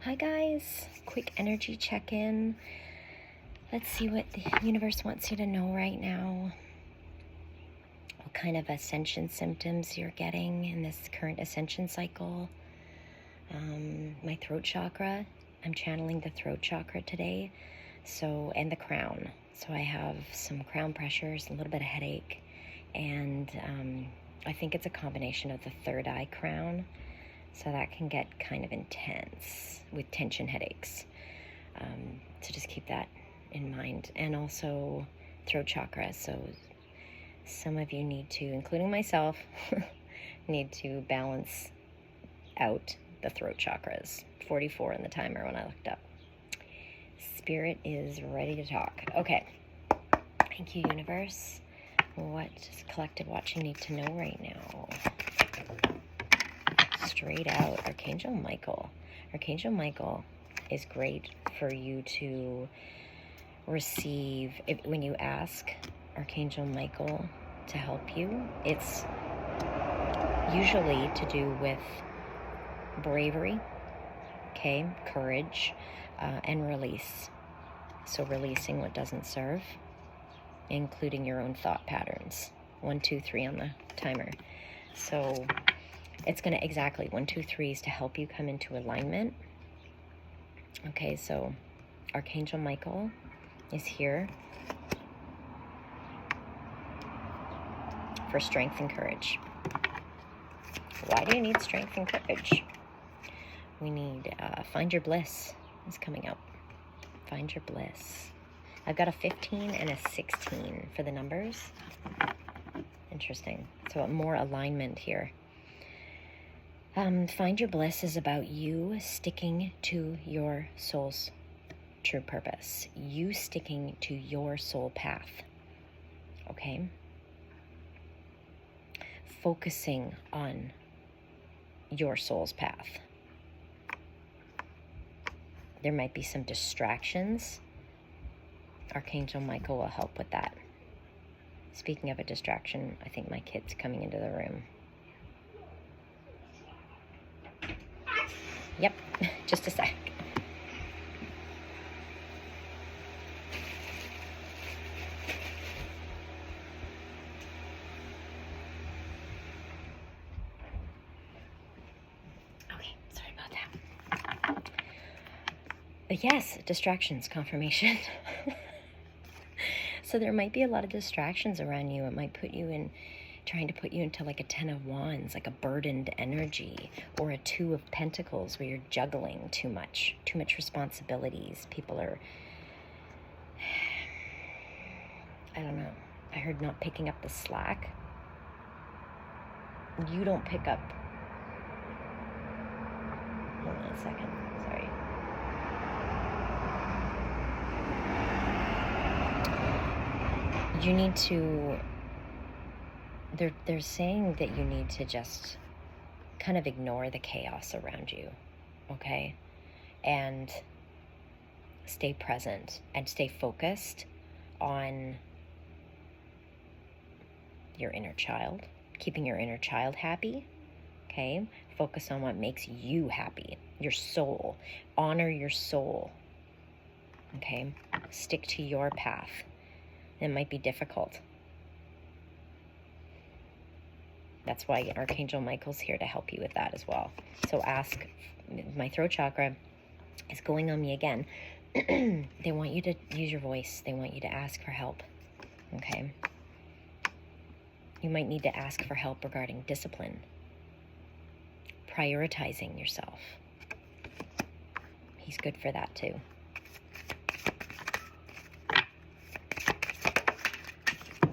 Hi guys, quick energy check-in. Let's see what the universe wants you to know right now. What kind of ascension symptoms you're getting in this current ascension cycle. My throat chakra, I'm channeling the throat chakra today. And the crown. So I have some crown pressures, a little bit of headache, and I think it's a combination of the third eye crown. So that can get kind of intense with tension headaches. So just keep that in mind. And also throat chakra. So some of you need to, including myself, need to balance out the throat chakras. 44 in the timer when I looked up. Spirit is ready to talk. Okay. Thank you, universe. What does collective watching need to know right now? Straight out, Archangel Michael. Archangel Michael is great for you to receive. When you ask Archangel Michael to help you, it's usually to do with bravery, okay, courage, and release. So releasing what doesn't serve, including your own thought patterns. 1, 2, 3 on the timer. So it's going to exactly 1, 2, 3 is to help you come into alignment. Okay, so Archangel Michael is here for strength and courage. Why do you need strength and courage? We need find your bliss is coming up. Find your bliss. I've got a 15 and a 16 for the numbers. Interesting. So more alignment here. Find your bliss is about you sticking to your soul's true purpose. You sticking to your soul path. Okay? Focusing on your soul's path. There might be some distractions. Archangel Michael will help with that. Speaking of a distraction, I think my kid's coming into the room. Yep, just a sec. Okay, sorry about that. But yes, distractions, confirmation. So there might be a lot of distractions around you. It might trying to put you into like a 10 of Wands, like a burdened energy, or a 2 of Pentacles where you're juggling too much responsibilities. People are, I don't know, I heard not picking up the slack. You don't pick up, hold on a second, sorry. You need to, they're saying that you need to just kind of ignore the chaos around you, okay? And stay present and stay focused on your inner child, keeping your inner child happy, okay? Focus on what makes you happy, your soul. Honor your soul, okay? Stick to your path. It might be difficult. That's why Archangel Michael's here to help you with that as well. So ask, my throat chakra is going on me again. They want you to use your voice. They want you to ask for help, okay? You might need to ask for help regarding discipline, prioritizing yourself. He's good for that too.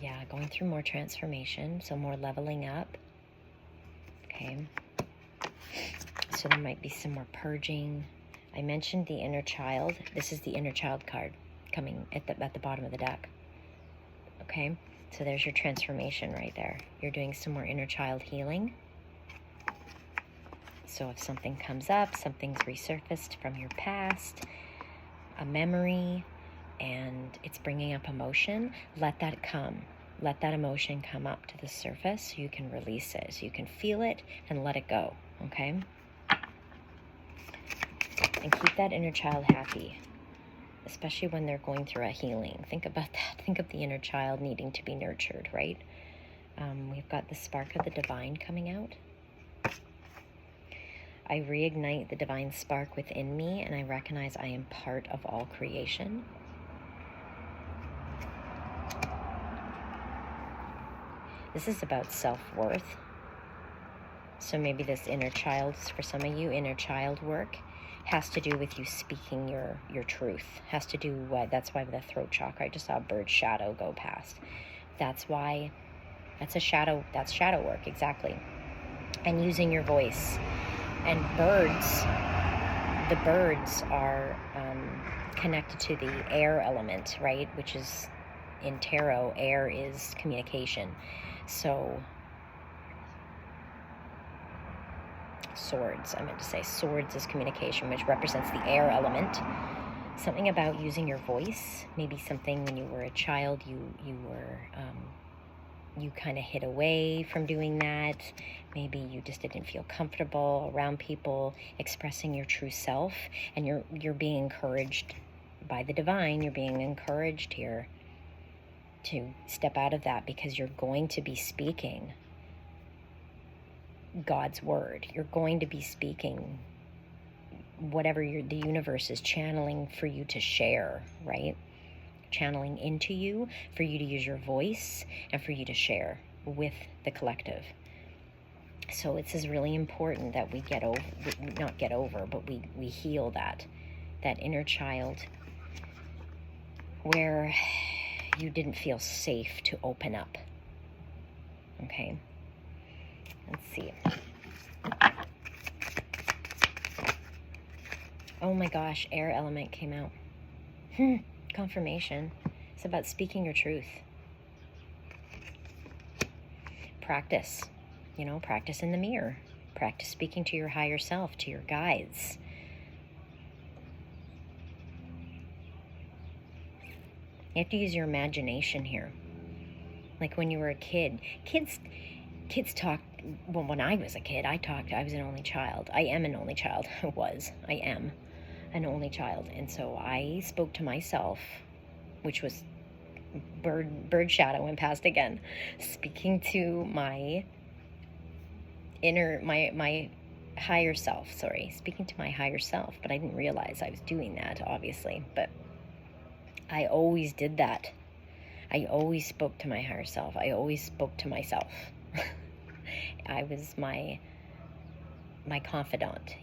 Yeah, going through more transformation, so more leveling up. Okay. So there might be some more purging. I mentioned the inner child. This is the inner child card coming at the bottom of the deck. Okay. So there's your transformation right there. You're doing some more inner child healing. So if something comes up, something's resurfaced from your past, a memory, and it's bringing up emotion, let that come. Let that emotion come up to the surface so you can release it, so you can feel it and let it go, okay? And keep that inner child happy, especially when they're going through a healing. Think about that. Think of the inner child needing to be nurtured, right? We've got the spark of the divine coming out. I reignite the divine spark within me, and I recognize I am part of all creation. This is about self-worth. So maybe this inner child, for some of you, inner child work has to do with you speaking your truth. Has to do what, that's why with the throat chakra, I just saw a bird shadow go past. That's why, that's shadow work, exactly. And using your voice. And the birds are connected to the air element, right? Which is, in tarot, air is communication. So, swords, I meant to say swords is communication, which represents the air element. Something about using your voice, maybe something when you were a child, you kind of hid away from doing that. Maybe you just didn't feel comfortable around people expressing your true self, and you're being encouraged by the divine. You're being encouraged here to step out of that, because you're going to be speaking God's word. You're going to be speaking whatever the universe is channeling for you to share, right? Channeling into you for you to use your voice and for you to share with the collective. So it's really important that we but we heal that inner child where you didn't feel safe to open up. Okay, let's see. Oh my gosh, air element came out. Confirmation. It's about speaking your truth. Practice. Practice in the mirror. Practice speaking to your higher self, to your guides. You have to use your imagination here. Like when you were a kid. Kids talk. Well, when I was a kid, I was an only child. I am an only child. I am an only child. And so I spoke to myself, which was bird shadow went past again, speaking to my higher self, speaking to my higher self, but I didn't realize I was doing that, obviously, but I always did that. I always spoke to my higher self. I always spoke to myself. I was my confidant,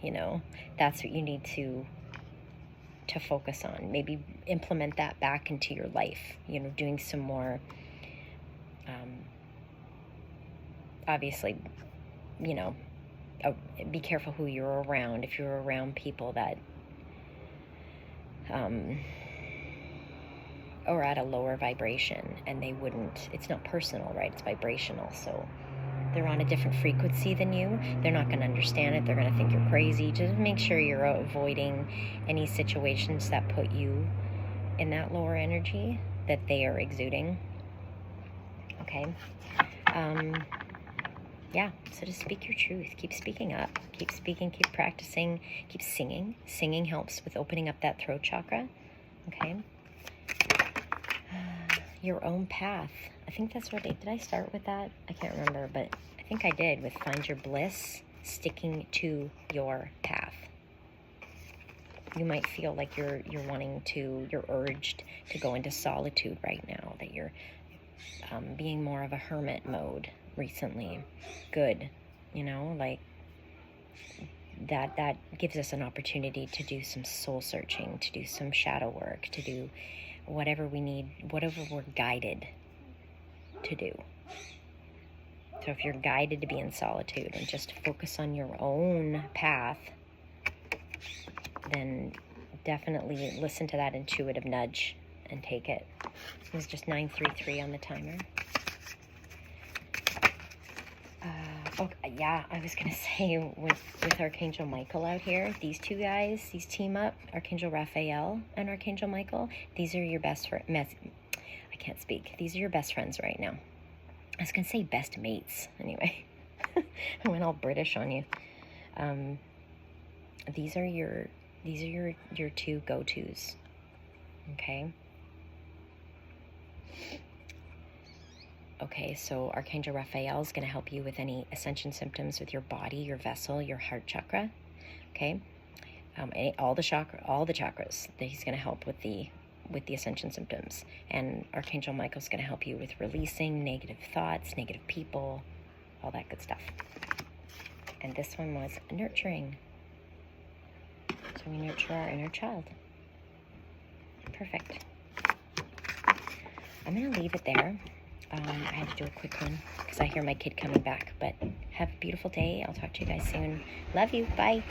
That's what you need to focus on. Maybe implement that back into your life, doing some more, obviously, be careful who you're around. If you're around people that are at a lower vibration, and it's not personal, right? It's vibrational. So they're on a different frequency than you. They're not going to understand it. They're going to think you're crazy. Just make sure you're avoiding any situations that put you in that lower energy that they are exuding. Okay. Yeah, so just speak your truth. Keep speaking up. Keep speaking, keep practicing, keep singing. Singing helps with opening up that throat chakra. Okay. Your own path. I think that's what did I start with that? I can't remember, but I think I did, with find your bliss, sticking to your path. You might feel like you're urged to go into solitude right now, that you're being more of a hermit mode recently. Good, like that gives us an opportunity to do some soul searching, to do some shadow work, to do whatever we need, whatever we're guided to do. So if you're guided to be in solitude and just focus on your own path, then definitely listen to that intuitive nudge and take it. It was just 933 on the timer. Yeah, I was going to say, with Archangel Michael out here, these two guys, these team up, Archangel Raphael and Archangel Michael, these are your best friends. I can't speak. These are your best friends right now. I was going to say best mates, anyway. I went all British on you. These are These are your two go-tos, okay? Okay, so Archangel Raphael is going to help you with any ascension symptoms with your body, your vessel, your heart chakra, okay? All the chakras. He's going to help with the ascension symptoms. And Archangel Michael is going to help you with releasing negative thoughts, negative people, all that good stuff. And this one was nurturing. So we nurture our inner child. Perfect. I'm going to leave it there. I had to do a quick one because I hear my kid coming back. But have a beautiful day. I'll talk to you guys soon. Love you. Bye.